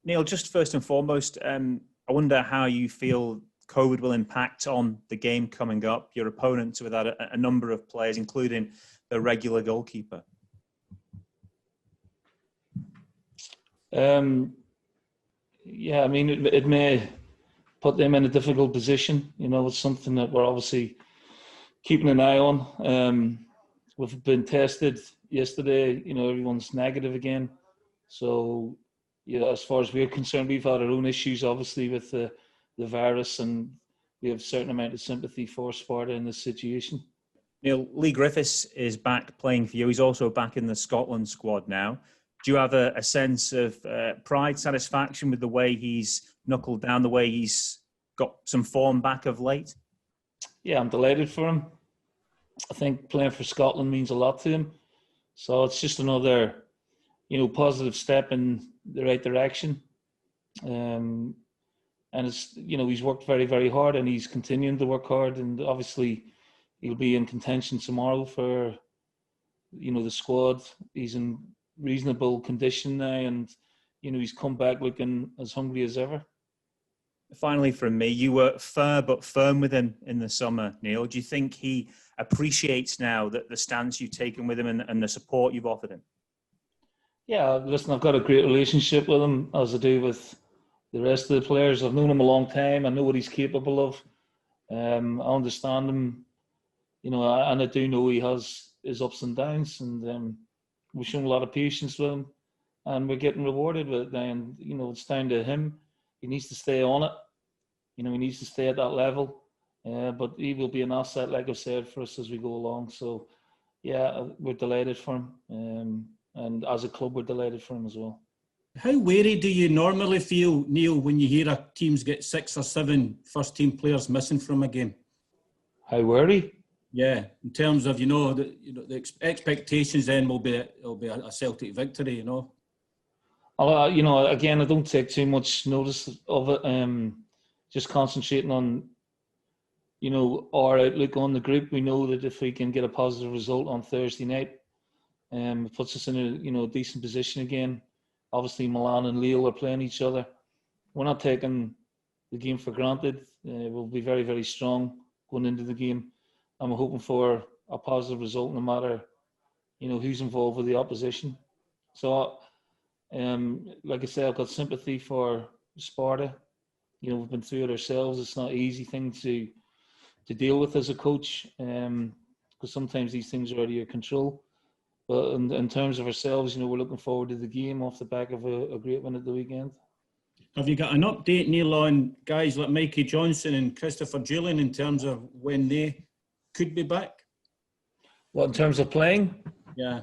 Neil, just first and foremost, I wonder how you feel COVID will impact on the game coming up. Your opponents without a number of players, including the regular goalkeeper. Yeah, I mean, it may put them in a difficult position. You know, it's something that we're obviously keeping an eye on. We've been tested yesterday. You know, everyone's negative again. So, yeah, as far as we're concerned, we've had our own issues, obviously, with the virus, and we have a certain amount of sympathy for Sparta in this situation. Neil, Lee Griffiths is back playing for you. He's also back in the Scotland squad now. Do you have a sense of pride, satisfaction with the way he's knuckled down, the way he's got some form back of late? Yeah, I'm delighted for him. I think playing for Scotland means a lot to him. So it's just another, positive step in the right direction. And it's, he's worked very, very hard, and he's continuing to work hard. And obviously he'll be in contention tomorrow for, the squad. He's in reasonable condition now, and he's come back looking as hungry as ever. Finally, from me, you were fair but firm with him in the summer, Neil. Do you think he appreciates now that the stance you've taken with him and the support you've offered him? Yeah, listen, I've got a great relationship with him, as I do with the rest of the players. I've known him a long time. I know what he's capable of. I understand him, and I do know he has his ups and downs, and we've shown a lot of patience with him, and we're getting rewarded with it now. And, it's down to him. He needs to stay on it. He needs to stay at that level. But he will be an asset, like I've said, for us as we go along. So, yeah, we're delighted for him. And as a club, we're delighted for him as well. How wary do you normally feel, Neil, when you hear a team's get 6 or 7 first-team players missing from a game? How wary? Yeah, in terms of, the expectations then will be a Celtic victory, Again, I don't take too much notice of it. Just concentrating on, our outlook on the group. We know that if we can get a positive result on Thursday night, it puts us in a decent position again. Obviously, Milan and Lille are playing each other. We're not taking the game for granted. We'll be very, very strong going into the game. I'm hoping for a positive result, no matter, who's involved with the opposition. So, like I said, I've got sympathy for Sparta. We've been through it ourselves. It's not an easy thing to deal with as a coach, because sometimes these things are out of your control. But in terms of ourselves, we're looking forward to the game off the back of a great win at the weekend. Have you got an update, Neil, on guys like Mikey Johnson and Christopher Julian in terms of when they could be back? What, in terms of playing? Yeah.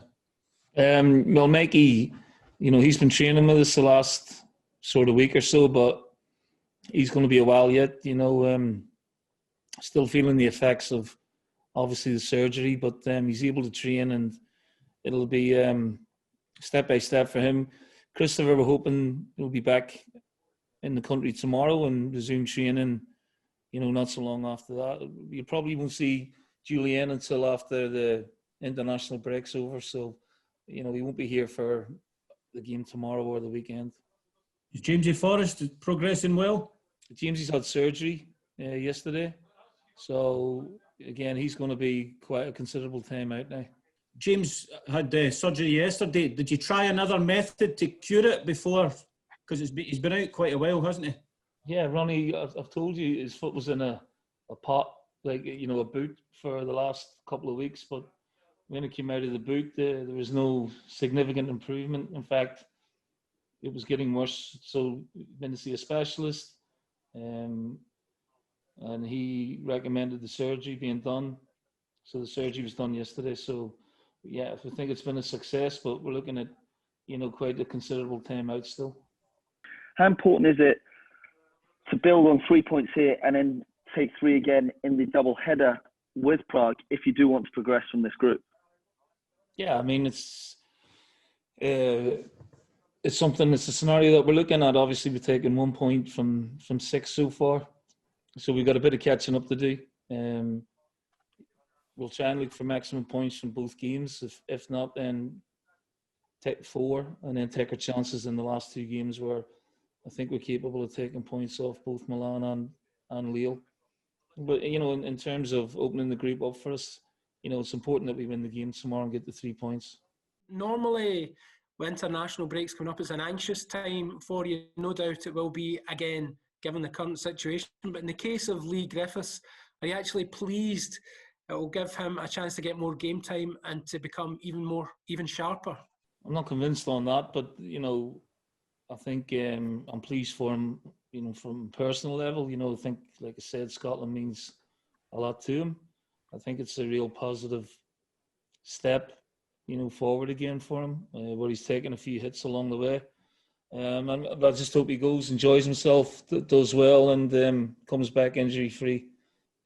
Well, Mikey, he's been training with us the last sort of week or so, but he's going to be a while yet. Still feeling the effects of obviously the surgery, but he's able to train, and it'll be step by step for him. Christopher, we're hoping he'll be back in the country tomorrow and resume training, not so long after that. You probably won't see Julian until after the international break's over, so he won't be here for the game tomorrow or the weekend. Is Jamesy Forrest progressing well? Jamesy's had surgery yesterday, so again, he's going to be quite a considerable time out now. James had surgery yesterday. Did you try another method to cure it before? Because he's been out quite a while, hasn't he? Yeah, Ronnie, I've told you his foot was in a pot, like, a boot for the last couple of weeks. But when it came out of the boot, there was no significant improvement. In fact, it was getting worse. So went to see a specialist, and he recommended the surgery being done. So the surgery was done yesterday. So, yeah, I think it's been a success, but we're looking at, quite a considerable time out still. How important is it to build on 3 points here and then take 3 again in the double header with Prague if you do want to progress from this group? Yeah, I mean, it's something, it's a scenario that we're looking at. Obviously, we've taken 1 point from 6 so far. So we've got a bit of catching up to do. We'll try and look for maximum points from both games. If not, then take 4 and then take our chances in the last 2 games where I think we're capable of taking points off both Milan and Lille. But, you know, in terms of opening the group up for us, you know, it's important that we win the game tomorrow and get the 3 points. Normally, when international breaks coming up, it's an anxious time for you. No doubt it will be again, given the current situation. But in the case of Lee Griffiths, are you actually pleased it will give him a chance to get more game time and to become even sharper? I'm not convinced on that, but, you know, I think I'm pleased for him, you know, from a personal level. You know, I think, like I said, Scotland means a lot to him. I think it's a real positive step, you know, forward again for him, where he's taken a few hits along the way. And I just hope he goes, enjoys himself, does well, and comes back injury-free.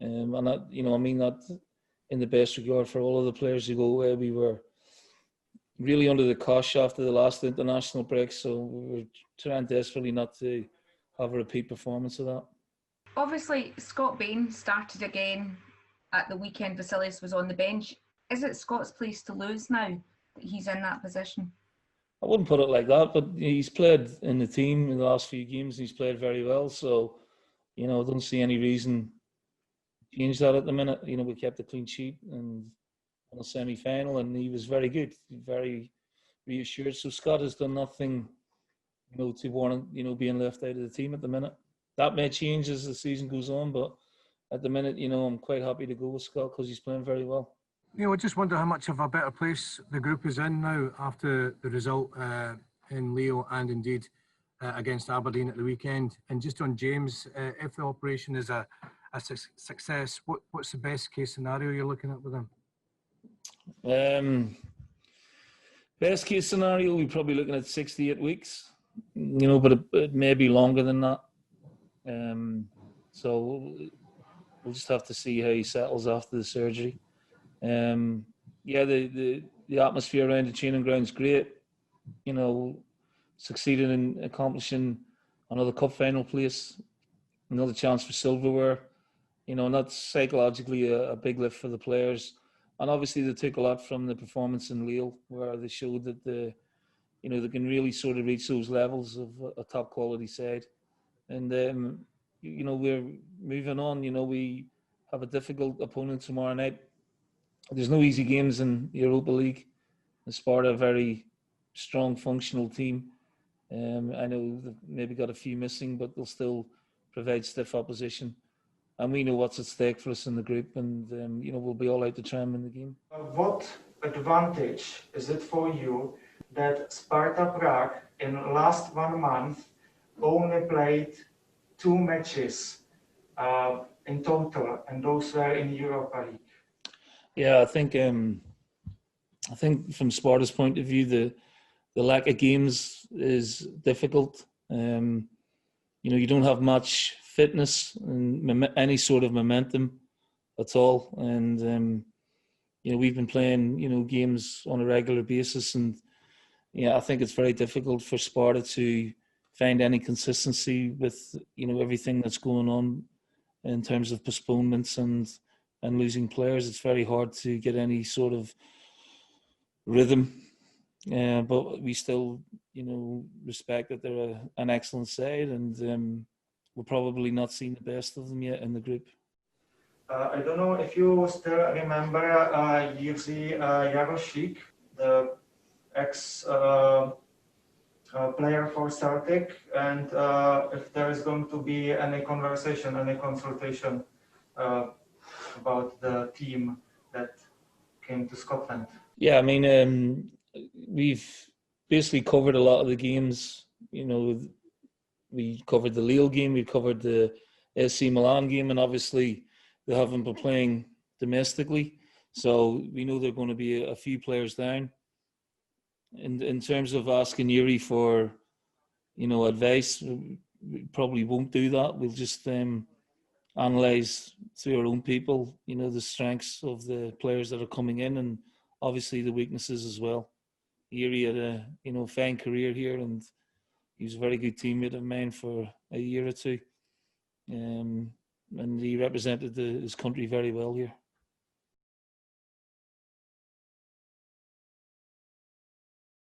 And that, you know, I mean that in the best regard for all of the players who go away. We were really under the cosh after the last international break, so we were trying desperately not to have a repeat performance of that. Obviously, Scott Bain started again at the weekend. Vasilis was on the bench. Is it Scott's place to lose now that he's in that position? I wouldn't put it like that, but he's played in the team in the last few games. He's played very well, so, you know, I don't see any reason to change that at the minute. You know, we kept a clean sheet and in a semi-final, and he was very good, very reassured. So Scott has done nothing, you know, to warrant, you know, being left out of the team at the minute. That may change as the season goes on, but at the minute, you know, I'm quite happy to go with Scott because he's playing very well. You know, I just wonder how much of a better place the group is in now after the result in Leo and indeed against Aberdeen at the weekend. And just on James, if the operation is a success, what's the best case scenario you're looking at with him? Best case scenario, we're probably looking at 68 weeks, you know, but it may be longer than that. So we'll just have to see how he settles after the surgery. Yeah, the atmosphere around the training ground is great. You know, succeeded in accomplishing another cup final place, another chance for silverware. You know, and that's psychologically a big lift for the players. And obviously they took a lot from the performance in Lille, where they showed that they can really sort of reach those levels of a top quality side. And you know, we're moving on. You know, we have a difficult opponent tomorrow night. There's no easy games in the Europa League. The Sparta, a very strong, functional team. I know they've maybe got a few missing, but they'll still provide stiff opposition. And we know what's at stake for us in the group, and you know, we'll be all out to try and win the game. What advantage is it for you that Sparta Prague in the last 1 month only played 2 matches in total, and those were in Europa League? Yeah, I think from Sparta's point of view, the lack of games is difficult. You know, you don't have much fitness and any sort of momentum at all. And, you know, we've been playing, you know, games on a regular basis. And, yeah, I think it's very difficult for Sparta to find any consistency with, you know, everything that's going on in terms of postponements and losing players. It's very hard to get any sort of rhythm. But we still, you know, respect that they're an excellent side, and we're probably not seeing the best of them yet in the group. I don't know if you still remember Jiří Jarošík, the ex-player for Celtic, and if there is going to be any conversation, any consultation about the team that came to Scotland. Yeah, I mean, we've basically covered a lot of the games. You know, we covered the Lille game, we covered the AC Milan game, and obviously they haven't been playing domestically. So we know there are going to be a few players down. In terms of asking Jiří for, you know, advice, we probably won't do that. We'll just analyse through our own people, you know, the strengths of the players that are coming in, and obviously the weaknesses as well. Jiří had a, you know, fine career here, and he was a very good teammate of mine for a year or two. And he represented his country very well here.